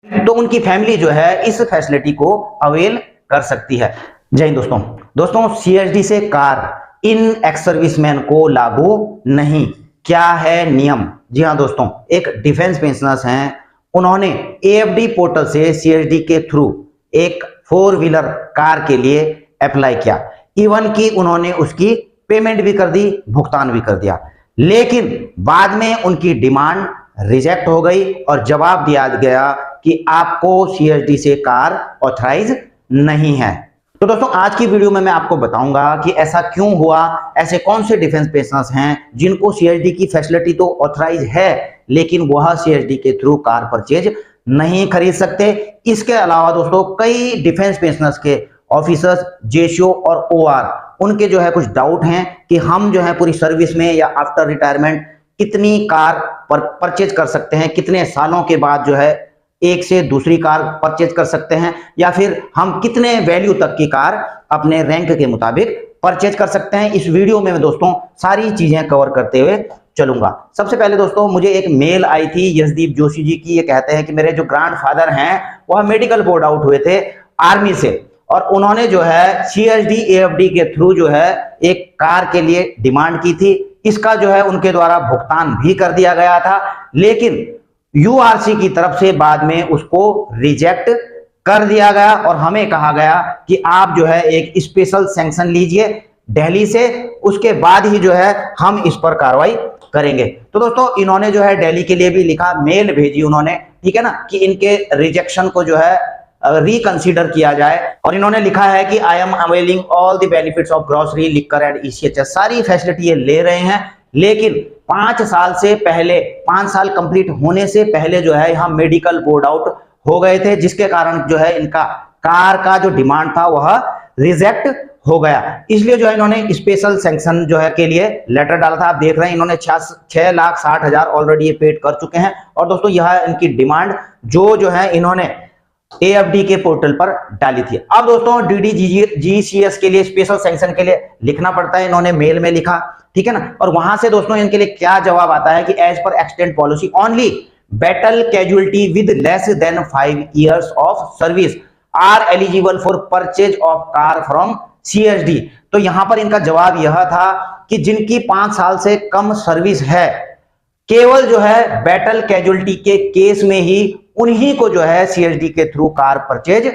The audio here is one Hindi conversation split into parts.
तो उनकी फैमिली जो है इस फैसिलिटी को अवेल कर सकती है। जय हिंद दोस्तों। दोस्तों सीएसडी से कार इन एक्स सर्विसमैन को लागू नहीं। क्या है नियम? जी हाँ दोस्तों, एक डिफेंस पेंशनर्स हैं, उन्होंने एएफडी पोर्टल से सीएसडी के थ्रू एक 4 व्हीलर कार के लिए अप्लाई किया। इवन कि उन्होंने उसकी पेमेंट भी कर दी, भुगतान भी कर दिया, लेकिन बाद में उनकी डिमांड रिजेक्ट हो गई और जवाब दिया गया कि आपको सीएसडी से कार ऑथराइज नहीं है। तो दोस्तों आज की वीडियो में मैं आपको बताऊंगा कि ऐसा क्यों हुआ, ऐसे कौन से डिफेंस पेंशनर्स हैं जिनको सीएसडी की फैसिलिटी तो ऑथराइज है लेकिन वह सीएसडी के थ्रू कार परचेज नहीं खरीद सकते। इसके अलावा दोस्तों कई डिफेंस पेंशनर्स के ऑफिसर्स, जेसीओ और ओआर, उनके जो है कुछ डाउट हैं कि हम जो है पूरी सर्विस में या आफ्टर रिटायरमेंट कितनी कार परचेज कर सकते हैं, कितने सालों के बाद जो है एक से दूसरी कार परचेज कर सकते हैं, या फिर हम कितने वैल्यू तक की कार अपने रैंक के मुताबिक परचेज कर सकते हैं। इस वीडियो में मैं दोस्तों सारी चीजें कवर करते हुए चलूंगा। सबसे पहले दोस्तों मुझे एक मेल आई थी यशदीप जोशी जी की। ये कहते हैं कि मेरे जो ग्रैंडफादर हैं वह मेडिकल बोर्ड आउट हुए थे आर्मी से, और उन्होंने जो है सीएसडी एएफडी के थ्रू जो है एक कार के लिए डिमांड की थी। इसका जो है उनके द्वारा भुगतान भी कर दिया गया था, लेकिन यूआरसी की तरफ से बाद में उसको रिजेक्ट कर दिया गया और हमें कहा गया कि आप जो है एक स्पेशल सैंक्शन लीजिए दिल्ली से, उसके बाद ही जो है हम इस पर कार्रवाई करेंगे। तो दोस्तों इन्होंने जो है दिल्ली के लिए भी लिखा, मेल भेजी उन्होंने, ठीक है ना, कि इनके रिजेक्शन को जो है रिकंसीडर किया जाए। और इन्होंने लिखा है कि I am availing all the benefits of grocery, liquor and ECHS, सारी फैसिलिटी ये ले रहे हैं, लेकिन 5 साल से पहले, 5 साल कंप्लीट होने से पहले जो है यहाँ मेडिकल बोर्ड आउट हो गए थे, जिसके कारण जो है इनका कार का जो डिमांड था वह रिजेक्ट हो गया। इसलिए जो है इन्होंने स्पेशल सैंक्शन जो है के लिए लेटर डाला था। आप देख रहे हैं इन्होंने 6,60,000 ऑलरेडी ये पेड कर चुके हैं। और दोस्तों यह इनकी डिमांड जो है इन्होंने एएफडी के पोर्टल पर डाली थी। अब दोस्तों डीडीजीसीएस के लिए स्पेशल सैंक्शन के लिए लिखना पड़ता है, इन्होंने मेल में लिखा, ठीक है ना। और वहां से दोस्तों इनके लिए क्या जवाब आता है कि as per extend policy only battle casualty with less than 5 years of service are eligible for purchase of car from CSD. तो यहां पर इनका जवाब यह था कि जिनकी 5 साल से कम सर्विस है, केवल जो है बैटल कैजुअलिटी के केस में ही उन्हीं को जो है सीएसडी के थ्रू कार परचेज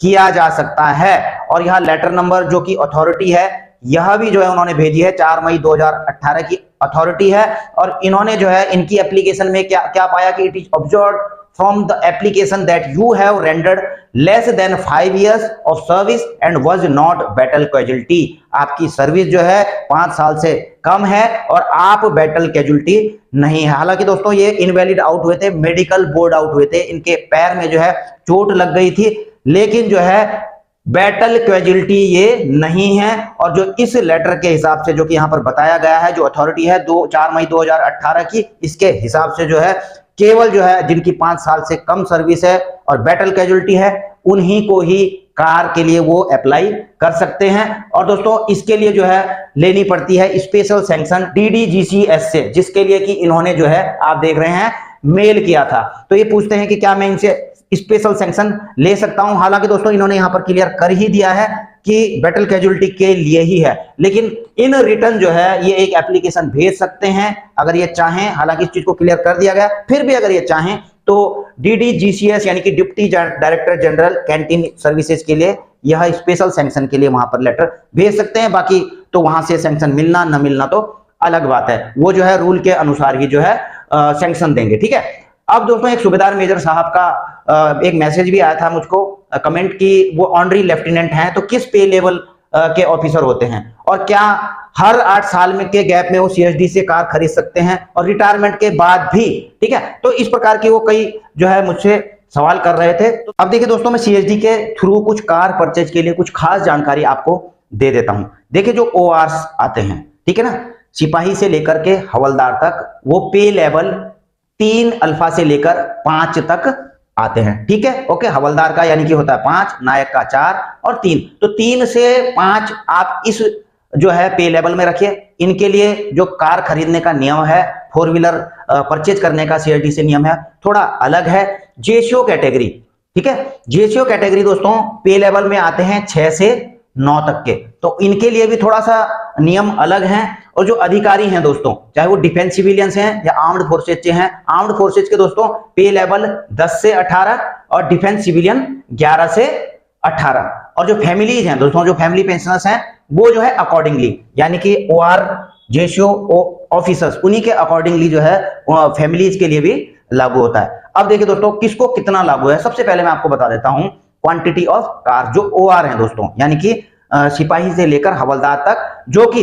किया जा सकता है। और यह लेटर नंबर जो कि अथॉरिटी है, यह भी जो है उन्होंने भेजी है, 4 मई 2018 की अथॉरिटी है। और इन्होंने जो है इनकी एप्लीकेशन में क्या पाया कि it is observed from the application that you have rendered less than 5 years of service and was not battle casualty. आपकी सर्विस जो है 5 साल से कम है और आप बैटल कैजुअलिटी नहीं है। हालांकि दोस्तों ये इनवैलिड आउट हुए थे, मेडिकल बोर्ड आउट हुए थे, इनके पैर में जो है चोट लग गई थी, लेकिन जो है बैटल कैजुअलिटी ये नहीं है। और जो इस लेटर के हिसाब से जो कि यहां पर बताया गया है, जो अथॉरिटी है 4 मई 2018 की, इसके हिसाब से जो है केवल जो है जिनकी 5 साल से कम सर्विस है और बैटल कैजुअलिटी है, उन्हीं को ही कार के लिए वो अप्लाई कर सकते हैं। और दोस्तों इसके लिए जो है लेनी पड़ती है स्पेशल सैंक्शन डीडीजीसीएस से, जिसके लिए कि इन्होंने जो है आप देख रहे हैं मेल किया था। तो ये पूछते हैं कि क्या मैं इनसे स्पेशल सैंक्शन ले सकता हूं। हालांकि दोस्तों इन्होंने यहां पर क्लियर कर ही दिया है कि बैटल कैजुअलिटी के लिए ही है, लेकिन इन रिटर्न जो है ये एक एप्लीकेशन भेज सकते हैं अगर ये चाहें। हालांकि इस चीज को क्लियर कर दिया गया, फिर भी अगर ये चाहें तो डीडीजीसीएस यानी कि deputy director general canteen services के लिए यह स्पेशल सैंक्शन के लिए वहां पर लेटर भेज सकते हैं। बाकी तो वहां से सैंक्शन मिलना न मिलना तो अलग बात है, वो जो है रूल के अनुसार ही जो है सैंक्शन देंगे, ठीक है। अब दोस्तों एक सूबेदार मेजर साहब का एक मैसेज भी आया था मुझको कमेंट की, वो ऑनरी लेफ्टिनेंट हैं, तो किस पे लेवल के ऑफिसर होते हैं और क्या हर 8 साल में के गैप में वो सीएसडी से कार खरीद सकते हैं और रिटायरमेंट के बाद भी, ठीक है। तो इस प्रकार की वो कई जो है मुझसे सवाल कर रहे थे। तो अब देखिए दोस्तों मैं सीएसडी के थ्रू कुछ कार परचेज के लिए कुछ खास जानकारी आपको दे देता हूं। देखिए जो ओआरस आते हैं, ठीक है ना, सिपाही से लेकर के हवलदार तक, वो पे लेवल 3 अल्फा से लेकर 5 तक आते हैं, ठीक है। ओके, हवलदार का यानी कि होता है 5, नायक का 4 और 3। तो 3 से 5 आप इस जो है पे लेवल में रखिए। इनके लिए जो कार खरीदने का नियम है, 4 व्हीलर परचेज करने का सीएसडी से नियम है, थोड़ा अलग है। JCO category. ठीक है, जेसीओ कैटेगरी दोस्तों पे लेवल में आते हैं 6 से 9 तक के, तो इनके लिए भी थोड़ा सा नियम अलग हैं। और जो अधिकारी हैं दोस्तों, चाहे वो डिफेंस सिविलियंस हैं या आर्म्ड फोर्सेज के हैं, आर्म्ड फोर्सेज के दोस्तों पे लेवल 10 से 18 और डिफेंस सिविलियन 11 से 18। और जो फैमिलीज हैं दोस्तों, जो फैमिली पेंशनर्स हैं, वो जो है अकॉर्डिंगली, यानी कि ओआर जेसीओ ऑफिसर्स, उन्हीं के अकॉर्डिंगली जो है फैमिलीज के लिए भी लागू होता है। अब देखिए दोस्तों किसको कितना लागू है। सबसे पहले मैं आपको बता देता हूं क्वांटिटी ऑफ कार, जो ओआर है दोस्तों, यानी कि सिपाही से लेकर हवलदार तक, जो कि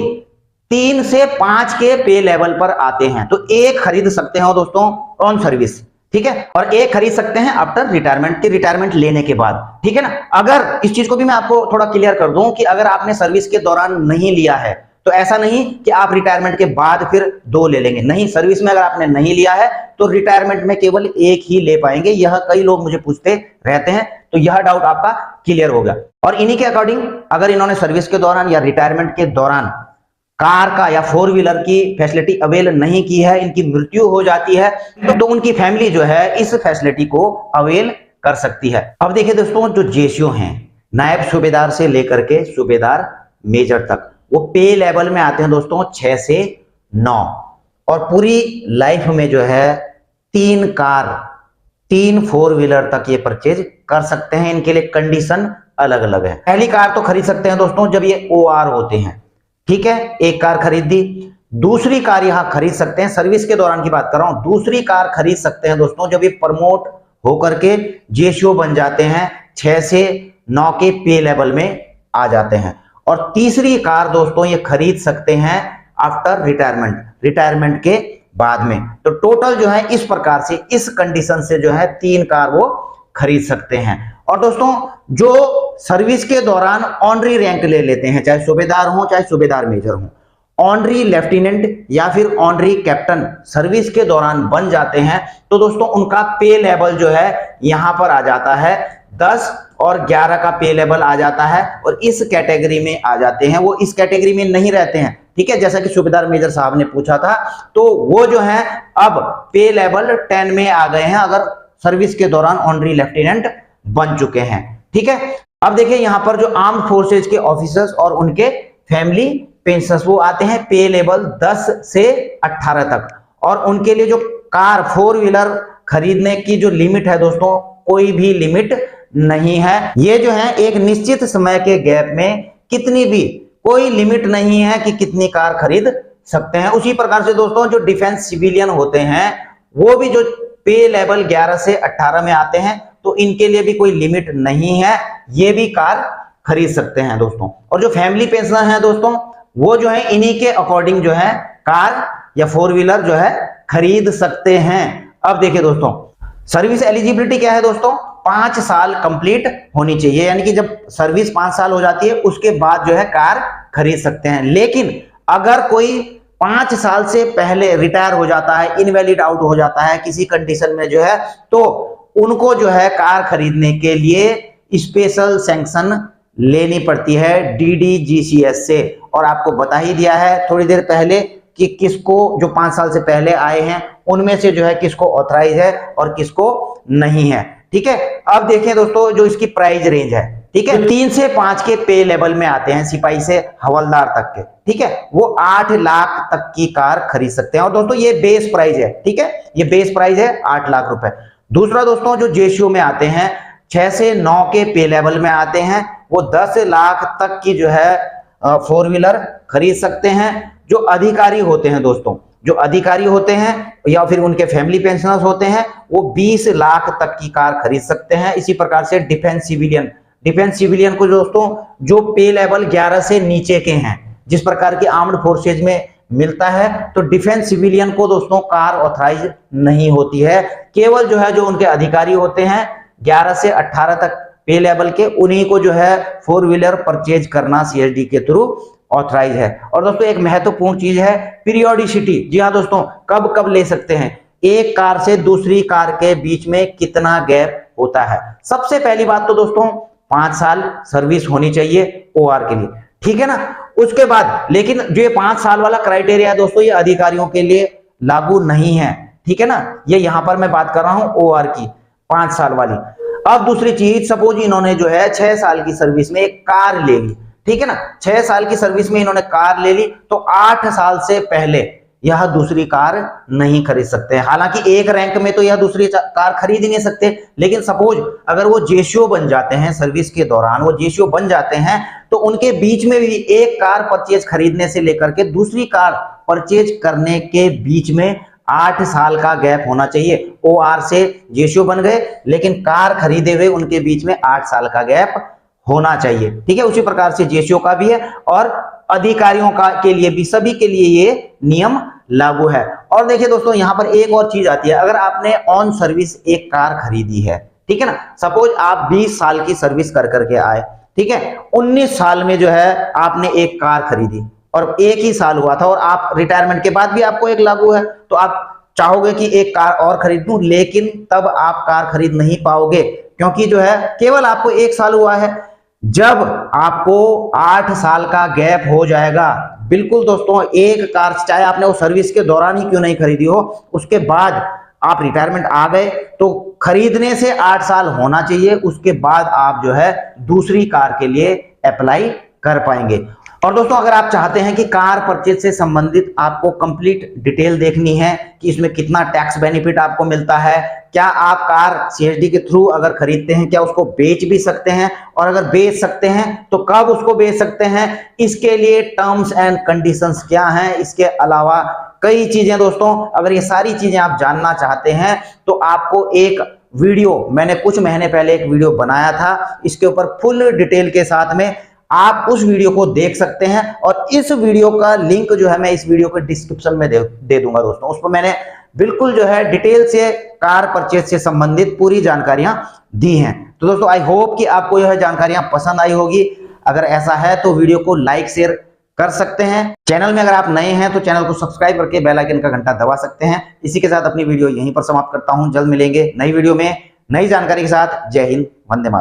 3 से 5 के पे लेवल पर आते हैं, तो एक खरीद सकते हो दोस्तों ऑन सर्विस। ठीक है, और एक खरीद सकते हैं आफ्टर रिटायरमेंट, के रिटायरमेंट लेने के बाद। ठीक है ना, अगर इस चीज को भी मैं आपको थोड़ा क्लियर कर दूं कि अगर आपने सर्विस के दौरान नहीं लिया है तो ऐसा नहीं कि आप रिटायरमेंट के बाद फिर 2 ले लेंगे, नहीं, सर्विस में अगर आपने नहीं लिया है तो रिटायरमेंट में केवल एक ही ले पाएंगे। यह कई लोग मुझे पूछते रहते हैं, तो यह डाउट आपका क्लियर हो गया। और इन्हीं के अकॉर्डिंग अगर इन्होंने सर्विस के दौरान या रिटायरमेंट के दौरान कार का या 4 व्हीलर की फैसिलिटी अवेल नहीं की है, इनकी मृत्यु हो जाती है, तो उनकी फैमिली जो है इस फैसिलिटी को अवेल कर सकती है। अब देखिए दोस्तों, जो जेसीओ हैं, नायब सूबेदार से लेकर के सूबेदार मेजर तक, वो पे लेवल में आते हैं दोस्तों 6 से 9, और पूरी लाइफ में जो है 3 कार, 3 4 व्हीलर तक ये परचेज कर सकते हैं। इनके लिए कंडीशन अलग अलग है। पहली कार तो खरीद सकते हैं दोस्तों जब ये ओआर होते हैं। ठीक है, एक कार खरीद दी। दूसरी कार यहां खरीद सकते हैं, सर्विस के दौरान की बात कर रहा हूं, दूसरी कार खरीद सकते हैं दोस्तों जब ये प्रमोट होकर के जेसीओ बन जाते हैं, 6 से 9 के पे लेवल में आ जाते हैं। और तीसरी कार दोस्तों ये खरीद सकते हैं आफ्टर रिटायरमेंट, रिटायरमेंट के बाद में। तो टोटल जो है इस प्रकार से, इस कंडीशन से जो है 3 कार वो खरीद सकते हैं। और दोस्तों जो सर्विस के दौरान ऑनरी रैंक ले लेते हैं, चाहे सूबेदार हो चाहे सूबेदार मेजर हो, ऑनरी लेफ्टिनेंट या फिर ऑनरी कैप्टन सर्विस के दौरान बन जाते हैं, तो दोस्तों उनका पे लेवल जो है यहां पर आ जाता है 10 और 11 का पे लेवल आ जाता है, और इस कैटेगरी में आ जाते हैं। वो इस कैटेगरी में नहीं रहते हैं, ठीक है, जैसा कि सूबेदार मेजर साहब ने पूछा था, तो वो जो है अब पे लेवल 10 में आ गए हैं अगर सर्विस के दौरान ऑनरी लेफ्टिनेंट बन चुके हैं। ठीक है, अब देखिए यहां पर जो आर्म्ड फोर्सेज के ऑफिसर्स और उनके फैमिली पेंशनर्स वो आते हैं पे लेवल 10 से 18 तक, और उनके लिए जो कार 4 व्हीलर खरीदने की जो लिमिट है दोस्तों, कोई भी लिमिट नहीं है। ये जो है एक निश्चित समय के गैप में कितनी भी, कोई लिमिट नहीं है कि कितनी कार खरीद सकते हैं। उसी प्रकार से दोस्तों जो डिफेंस सिविलियन होते हैं वो भी जो पे लेवल 11 से 18 में आते हैं, तो इनके लिए भी कोई लिमिट नहीं है, ये भी कार खरीद सकते हैं दोस्तों। और जो फैमिली पेंशनर हैं दोस्तों, वो जो है इन्हीं के अकॉर्डिंग जो है कार या 4 व्हीलर जो है खरीद सकते हैं। अब देखिए दोस्तों सर्विस एलिजिबिलिटी क्या है दोस्तों, 5 साल कंप्लीट होनी चाहिए, यानी कि जब सर्विस 5 साल हो जाती है उसके बाद जो है कार खरीद सकते हैं। लेकिन अगर कोई 5 साल से पहले रिटायर हो जाता है, इनवैलिड आउट हो जाता है किसी कंडीशन में जो है, तो उनको जो है कार खरीदने के लिए स्पेशल सैंक्शन लेनी पड़ती है DDGCS से। और आपको बता ही दिया है थोड़ी देर पहले कि किसको, जो 5 साल से पहले आए हैं उनमें से जो है किसको ऑथराइज है और किसको नहीं है। ठीक है, अब देखें दोस्तों जो इसकी प्राइस रेंज है, ठीक है, 3 से 5 के पे लेवल में आते हैं सिपाही से हवलदार तक के, ठीक है, वो 8 लाख तक की कार खरीद सकते हैं। और दोस्तों ये बेस प्राइस है, ठीक है, ये बेस प्राइस है 8 लाख रुपए। दूसरा दोस्तों जो जेसीओ में आते हैं 6 से 9 के पे लेवल में आते हैं, वो 10 लाख तक की जो है 4 व्हीलर खरीद सकते हैं। जो अधिकारी होते हैं दोस्तों, जो अधिकारी होते हैं या फिर उनके फैमिली पेंशनर्स होते हैं, वो 20 लाख तक की कार खरीद सकते हैं। इसी प्रकार से डिफेंस सिविलियन, डिफेंस सिविलियन को दोस्तों जो पे लेवल 11 से नीचे के हैं, जिस प्रकार की आर्म्ड फोर्सेज में मिलता है, तो डिफेंस सिविलियन को दोस्तों कार ऑथराइज नहीं होती है। केवल जो है जो उनके अधिकारी होते हैं 11 से 18 तक पे लेवल के, उन्हीं को जो है 4 व्हीलर परचेज करना CSD के थ्रू ऑथराइज है। और दोस्तों एक महत्वपूर्ण चीज है पीरियोडिसिटी। जी हाँ दोस्तों, कब कब ले सकते हैं, एक कार से दूसरी कार के बीच में कितना गैप होता है। सबसे पहली बात तो दोस्तों 5 साल सर्विस होनी चाहिए OR के लिए, ठीक है ना। उसके बाद लेकिन जो ये 5 साल वाला क्राइटेरिया है दोस्तों, ये अधिकारियों के लिए लागू नहीं है, ठीक है ना। ये यहां पर मैं बात कर रहा हूं OR की। 5 साल वाली। अब दूसरी चीज, सपोज इन्होंने जो है 6 साल की सर्विस में एक कार ले ली, ठीक है ना, 6 साल की सर्विस में इन्होंने कार ले ली, तो 8 साल से पहले यह दूसरी कार नहीं खरीद सकते। हालांकि एक रैंक में तो यह दूसरी कार खरीद ही नहीं सकते, लेकिन सपोज अगर वो जेसीओ बन जाते हैं, सर्विस के दौरान वो जेसीओ बन जाते हैं, तो उनके बीच में भी एक कार परचेज खरीदने से लेकर के दूसरी कार परचेज करने के बीच में 8 साल का गैप होना चाहिए। ओआर से जेसीओ बन गए, लेकिन कार खरीदे हुए उनके बीच में 8 साल का गैप होना चाहिए, ठीक है। उसी प्रकार से जेसीओ का भी है और अधिकारियों का के लिए भी, सभी के लिए ये नियम लागू है। और देखिए दोस्तों, यहां पर एक और चीज आती है, अगर आपने ऑन सर्विस एक कार खरीदी है, ठीक है ना, सपोज आप 20 साल की सर्विस कर करके आए, ठीक है, 19 साल में जो है आपने एक कार खरीदी और एक ही साल हुआ था और आप रिटायरमेंट के बाद भी आपको एक लागू है, तो आप चाहोगे कि एक कार और खरीद लूं, लेकिन तब आप कार खरीद नहीं पाओगे, क्योंकि जो है केवल आपको 1 साल हुआ है। जब आपको 8 साल का गैप हो जाएगा, बिल्कुल दोस्तों, एक कार चाहे आपने वो सर्विस के दौरान ही क्यों नहीं खरीदी हो, उसके बाद आप रिटायरमेंट आ गए, तो खरीदने से 8 साल होना चाहिए, उसके बाद आप जो है दूसरी कार के लिए अप्लाई कर पाएंगे। और दोस्तों, अगर आप चाहते हैं कि कार परचेज से संबंधित आपको कंप्लीट डिटेल देखनी है कि इसमें कितना टैक्स बेनिफिट आपको मिलता है, क्या आप कार सीएसडी के थ्रू अगर खरीदते हैं क्या उसको बेच भी सकते हैं, और अगर बेच सकते हैं तो कब उसको बेच सकते हैं, इसके लिए टर्म्स एंड कंडीशंस क्या हैं, इसके अलावा कई चीजें दोस्तों, अगर ये सारी चीजें आप जानना चाहते हैं तो आपको एक वीडियो, मैंने कुछ महीने पहले एक वीडियो बनाया था, इसके ऊपर फुल डिटेल के साथ में आप उस वीडियो को देख सकते हैं, और इस वीडियो का लिंक जो है मैं इस वीडियो के डिस्क्रिप्शन में दे दूंगा दोस्तों। उस पर मैंने बिल्कुल जो है डिटेल से कार परचेज से संबंधित पूरी जानकारियां दी हैं। तो दोस्तों, आई होप कि आपको यह जानकारियां पसंद आई होगी। अगर ऐसा है तो वीडियो को लाइक शेयर कर सकते हैं। चैनल में अगर आप नए हैं तो चैनल को सब्सक्राइब करके बेल आइकन का घंटा दबा सकते हैं। इसी के साथ अपनी वीडियो यहीं पर समाप्त करता हूं। जल्द मिलेंगे नई वीडियो में नई जानकारी के साथ। जय हिंद, वंदे मातरम।